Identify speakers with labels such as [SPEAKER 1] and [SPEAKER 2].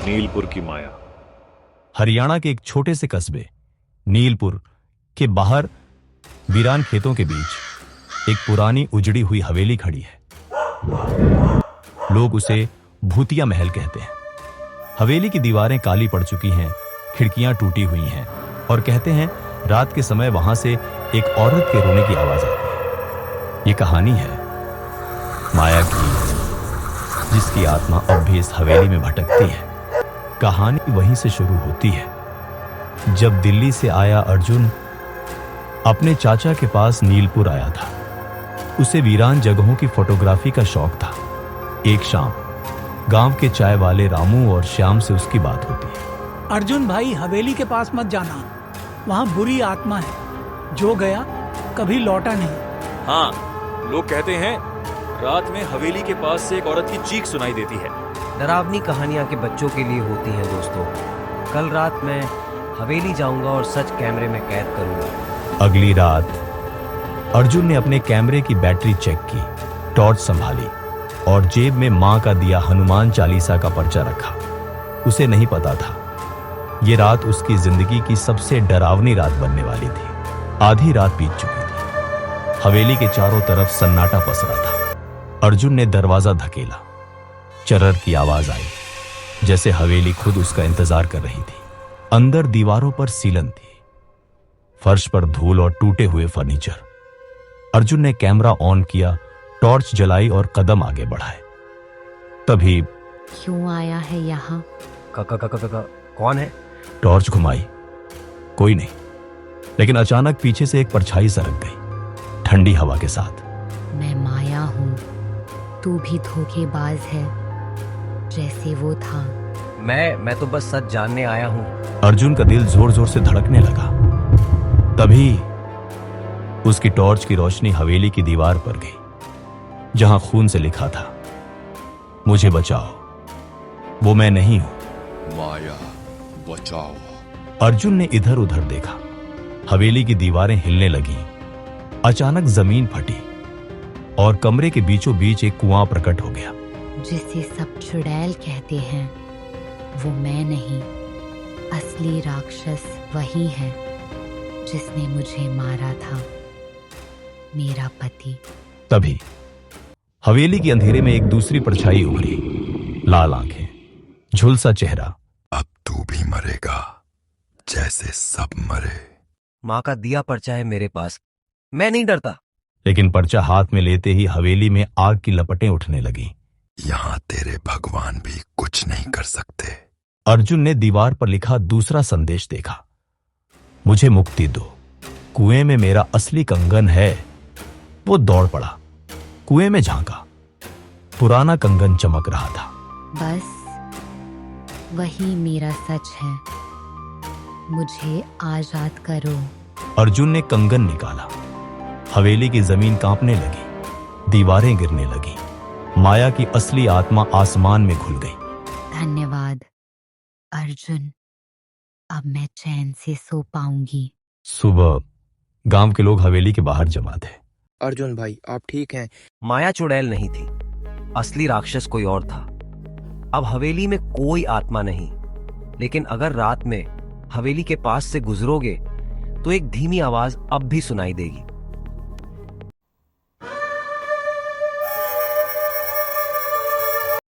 [SPEAKER 1] नीलपुर की माया।
[SPEAKER 2] हरियाणा के एक छोटे से कस्बे नीलपुर के बाहर वीरान खेतों के बीच एक पुरानी उजड़ी हुई हवेली खड़ी है। लोग उसे भूतिया महल कहते हैं। हवेली की दीवारें काली पड़ चुकी हैं, खिड़कियां टूटी हुई हैं और कहते हैं रात के समय वहां से एक औरत के रोने की आवाज आती है। ये कहानी है माया की, जिसकी आत्मा अब भी इस हवेली में भटकती है। कहानी वहीं से शुरू होती है जब दिल्ली से आया अर्जुन अपने चाचा के पास नीलपुर आया था। उसे वीरान जगहों की फोटोग्राफी का शौक था। एक शाम गांव के चाय वाले रामू और श्याम से उसकी बात होती है।
[SPEAKER 3] अर्जुन भाई, हवेली के पास मत जाना, वहां बुरी आत्मा है, जो गया कभी लौटा नहीं।
[SPEAKER 1] हाँ, लोग कहते हैं रात में हवेली के पास से एक औरत की चीख सुनाई देती है।
[SPEAKER 4] डरावनी कहानियां के बच्चों के लिए होती हैं दोस्तों। कल रात मैं हवेली जाऊंगा और सच कैमरे में कैद करूंगा।
[SPEAKER 2] अगली रात अर्जुन ने अपने कैमरे की बैटरी चेक की, टॉर्च संभाली और जेब में मां का दिया हनुमान चालीसा का पर्चा रखा। उसे नहीं पता था ये रात उसकी जिंदगी की सबसे डरावनी रात बनने वाली थी। आधी रात बीत चुकी थी। हवेली के चारों तरफ सन्नाटा पसरा था। अर्जुन ने दरवाजा धकेला। चरर की आवाज आई, जैसे हवेली खुद उसका इंतजार कर रही थी। अंदर दीवारों पर सीलन थी, फर्श पर धूल और टूटे हुए फर्नीचर। अर्जुन ने कैमरा ऑन किया, टॉर्च जलाई और कदम आगे बढ़ाए। तभी
[SPEAKER 5] क्यों आया है यहाँ?
[SPEAKER 4] कौन है?
[SPEAKER 2] टॉर्च घुमाई, कोई नहीं। लेकिन अचानक पीछे से एक परछाई सरक गई, ठंडी हवा के साथ।
[SPEAKER 5] मैं माया हूँ, तू भी धोखेबाज है जैसे वो था।
[SPEAKER 4] मैं तो बस सच जानने आया हूँ।
[SPEAKER 2] अर्जुन का दिल जोर जोर से धड़कने लगा। तभी उसकी टॉर्च की रोशनी हवेली की दीवार पर गई, जहां खून से लिखा था, मुझे बचाओ, वो मैं नहीं हूं।
[SPEAKER 6] माया बचाओ।
[SPEAKER 2] अर्जुन ने इधर उधर देखा। हवेली की दीवारें हिलने लगीं। अचानक जमीन फटी और कमरे के बीचों बीच एक कुआं प्रकट हो गया।
[SPEAKER 5] जिसे सब चुड़ैल कहते हैं, वो मैं नहीं, असली राक्षस वही है जिसने मुझे मारा था, मेरा पति।
[SPEAKER 2] तभी हवेली के अंधेरे में एक दूसरी परछाई उभरी, लाल आंखें, झुलसा चेहरा।
[SPEAKER 6] अब तू भी मरेगा जैसे सब मरे।
[SPEAKER 4] माँ का दिया पर्चा है मेरे पास, मैं नहीं डरता।
[SPEAKER 2] लेकिन पर्चा हाथ में लेते ही हवेली में आग की लपटें उठने लगी।
[SPEAKER 6] यहाँ तेरे भगवान भी कुछ नहीं कर सकते।
[SPEAKER 2] अर्जुन ने दीवार पर लिखा दूसरा संदेश देखा, मुझे मुक्ति दो, कुएं में मेरा असली कंगन है। वो दौड़ पड़ा, कुएं में झांका। पुराना कंगन चमक रहा था।
[SPEAKER 5] बस वही मेरा सच है, मुझे आजाद करो।
[SPEAKER 2] अर्जुन ने कंगन निकाला। हवेली की जमीन कांपने लगी, दीवारें गिरने लगी। माया की असली आत्मा आसमान में घुल गई।
[SPEAKER 5] धन्यवाद अर्जुन, अब मैं चैन से सो पाऊंगी।
[SPEAKER 2] सुबह गांव के लोग हवेली के बाहर जमा थे।
[SPEAKER 7] अर्जुन भाई, आप ठीक हैं?
[SPEAKER 4] माया चुड़ैल नहीं थी, असली राक्षस कोई और था। अब हवेली में कोई आत्मा नहीं, लेकिन अगर रात में हवेली के पास से गुजरोगे तो एक धीमी आवाज अब भी सुनाई देगी।